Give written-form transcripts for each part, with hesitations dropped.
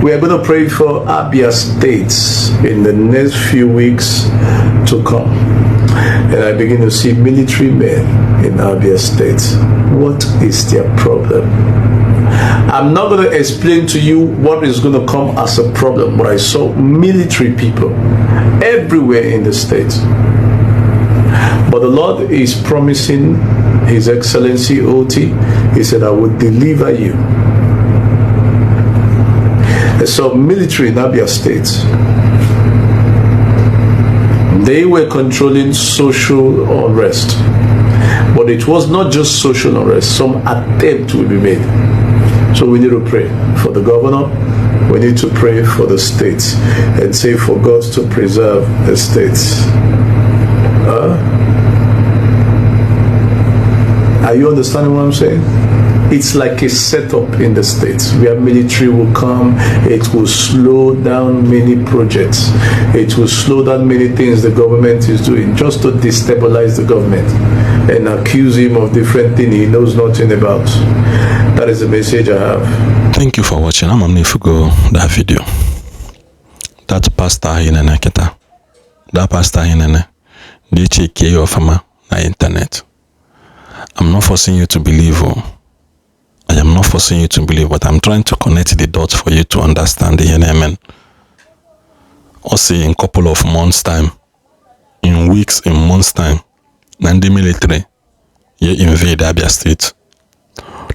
We are going to pray for Abia State in the next few weeks to come. And I begin to see military men in Abia State. What is their problem? I'm not going to explain to you what is going to come as a problem, but I saw military people everywhere in the state. But the Lord is promising His Excellency Otti. He said, I will deliver you. And so military in Abia State, they were controlling social unrest. But it was not just social unrest. Some attempt will be made. So we need to pray for the governor. We need to pray for the states and say for God to preserve the states. Are you understanding what I'm saying? It's like a setup in the states where military will come. It will slow down many projects. It will slow down many things the government is doing just to destabilize the government and accuse him of different things he knows nothing about. That is the message I have. Thank you for watching. I'm going to go that video. That pastor hinene kita. That pastor hinene. They check your fama na internet. I'm not forcing you to believe. I am not forcing you to believe, but I'm trying to connect the dots for you to understand the amen. Also, in a couple of months' time, in weeks, in months' time, the military, you invade Abia State.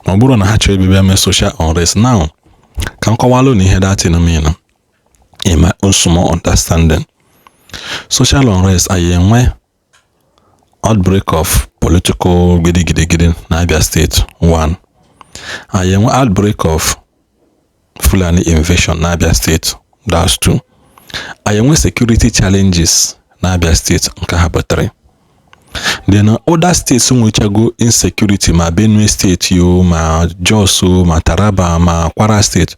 No, but on actually be social unrest now. Can Kawalo ni hear that in a minute? In my own small understanding, social unrest I outbreak of political gidi in Abia State 1. I am outbreak of Fulani invasion in Abia State. That's 2. I am security challenges in Abia State. 3. Then other states in which I go insecurity, ma Benue State, ma Jos, ma Taraba, ma Kwara State,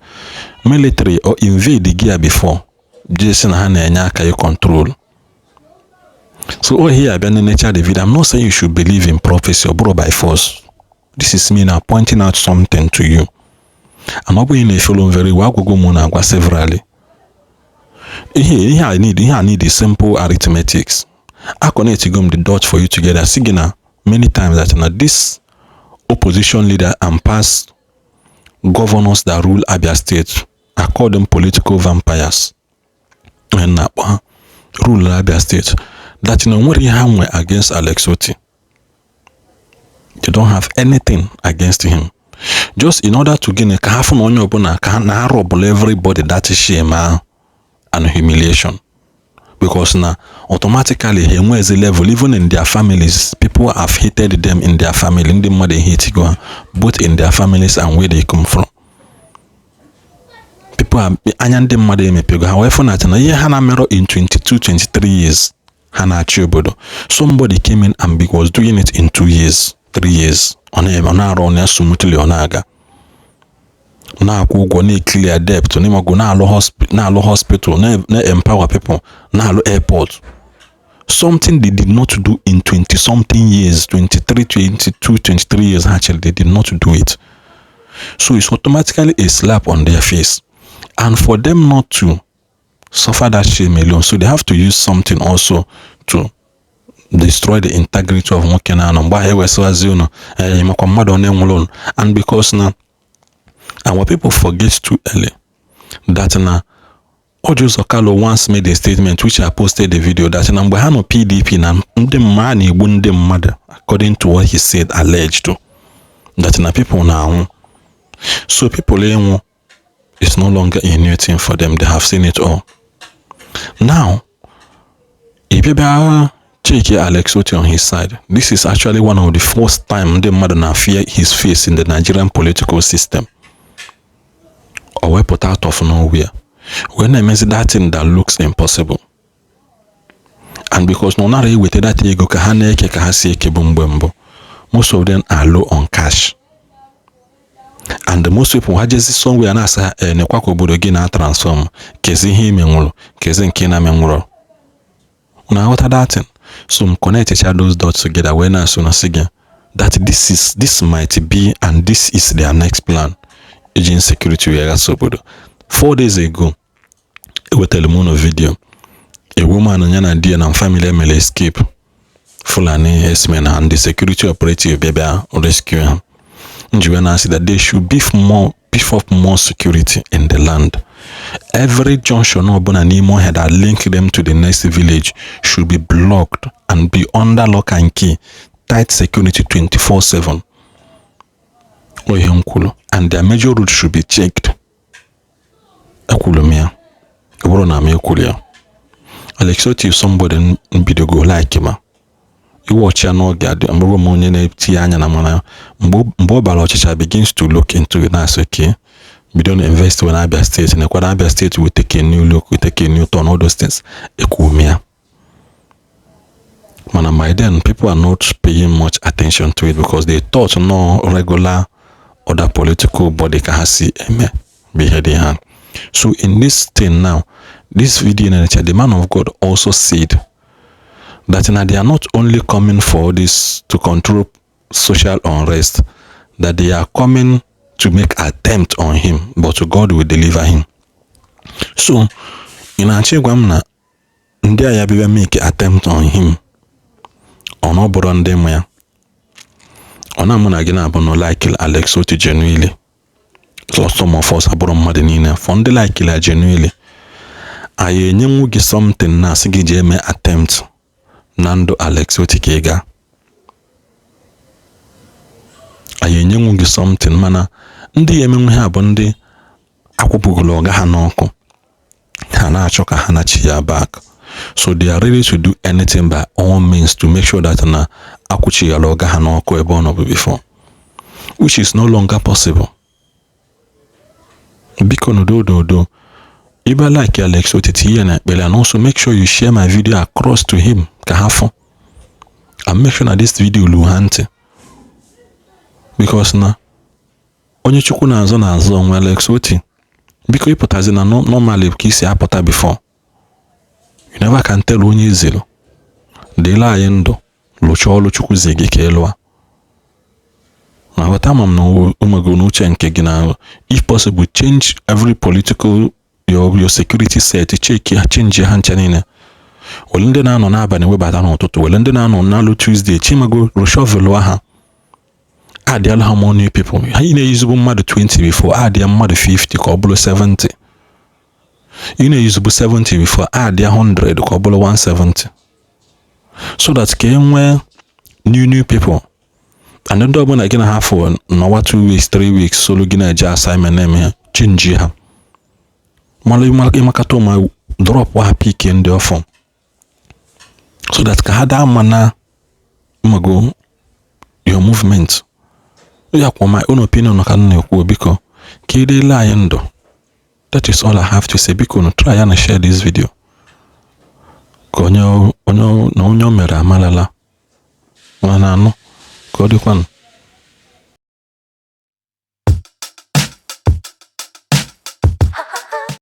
military or invade the gear before. Jason Hane Nyaka you control. So here the nature of the video. I'm not saying you should believe in prophecy or brought by force. This is me now pointing out something to you. I'm not going to follow very well. Go severally. Here I need the simple arithmetics. I connect the dots for you together. Sigina many times that now this opposition leader and past governors that rule Abia State, I call them political vampires. And rule Abia State. That you know what you against Alex Otti. You don't have anything against him. Just in order to gain a half on your bona can rob everybody that is shame and humiliation. Because now automatically he was a level, even in their families, people have hated them in their family, in the mother hate go both in their families and where they come from. People are anyan them mother me pego. However, not na hana mero in 23 years. Hana Chiobodo. Somebody came in and was doing it in 2 years, 3 years. On smoothly onaga. Na go clear debt, na go na hospital, na empower people, na airport. Something they did not do in 20 something years, 23, 22, 23 years actually they did not do it. So it's automatically a slap on their face. And for them not to suffer that shame alone, so they have to use something also to destroy the integrity of Mokena and because now our people forget too early that now Ojo Zokalo once made a statement which I posted the video that in Ambahano PDP na mani wunde mother according to what he said alleged to that na people now so people it's no longer a new thing for them. They have seen it all. Now, if you check Alex Otti on his side, this is actually one of the first time the mother fear his face in the Nigerian political system. Or we put out of nowhere. When I mention that thing that looks impossible. And because no matter with that ego kahane ke kahasi ke bumbembo, most of them are low on cash. And the most people who just somewhere na sa ne kwako bodo gi na transform kezi hi menwulo kezi nke na menwuro na what that thing so connect each those dots together when I so na sige that this might be and this is their next plan agent security we are so bodo 4 days ago, with Telemuno video, a woman and a family may escape Fulani S-men and the security operative baby rescue him. Nigerian said that they should beef up more security in the land. Every junction or Bonanimo had a link them to the next village should be blocked and be under lock and key, tight security 24/7. And their major routes should be checked. Alex Otti, if somebody in video go like him, you watch your no guard, and Balochicha begins to look into it. That's okay. We don't invest in Abia State, and Abia State will take a new look, we take a new turn, all those things. Man, by then, people are not paying much attention to it because they thought no regular other political body can see beheading hand. So in this thing now, this video in the man of God also said that they are not only coming for this to control social unrest, that they are coming to make attempt on him, but God will deliver him. So in Achigwamna, they are make attempt on him. On oboron them ya. Ona muna gina abono like Alex Otti genuinely. So some of us aboron madinina. Fondi like genuinely. Aye nyengu gi something na sigi jeme attempt. Nando Alex Otti kega. Aye nyengu gi something mana. Ndi yemengu ha bondi. Akwupugolo ga hanoko. Hana achoka hana chiya back. So they are ready to do anything by all means to make sure that na akuchi aloga hanoko ebono before, which is no longer possible. Because do Iba like Alex Otti and also make sure you share my video across to him kahafo, and make sure that this video luhante, because na onye chukwu na azo nwe Alex Otti because you put as in normally kisi apota before. You never can tell onye zero. De la yendo lucholo chukwu zege kelwa. Na watama no umago no chenke gina, if possible change every political your security set, change hanchanine. Olende na no na abane we bata no toto. Olende na no na lo Tuesday chimago rushovel ha. Add how many people. He ne use mad 20 before, add mad 50 or 70. You know, use 70 before, add 100, or 170. So that came where new people. And then when I gonna have for no 2 weeks, 3 weeks, solo gina just assignment name here, change her. Makatoma drop wa pick in the form. So that kahada mana mago your movement. You have my own opinion on can because kide liendo. That is all I have to say. Because try and share this video. Konyo onyo mera malala. Wana no. Kodi kwan.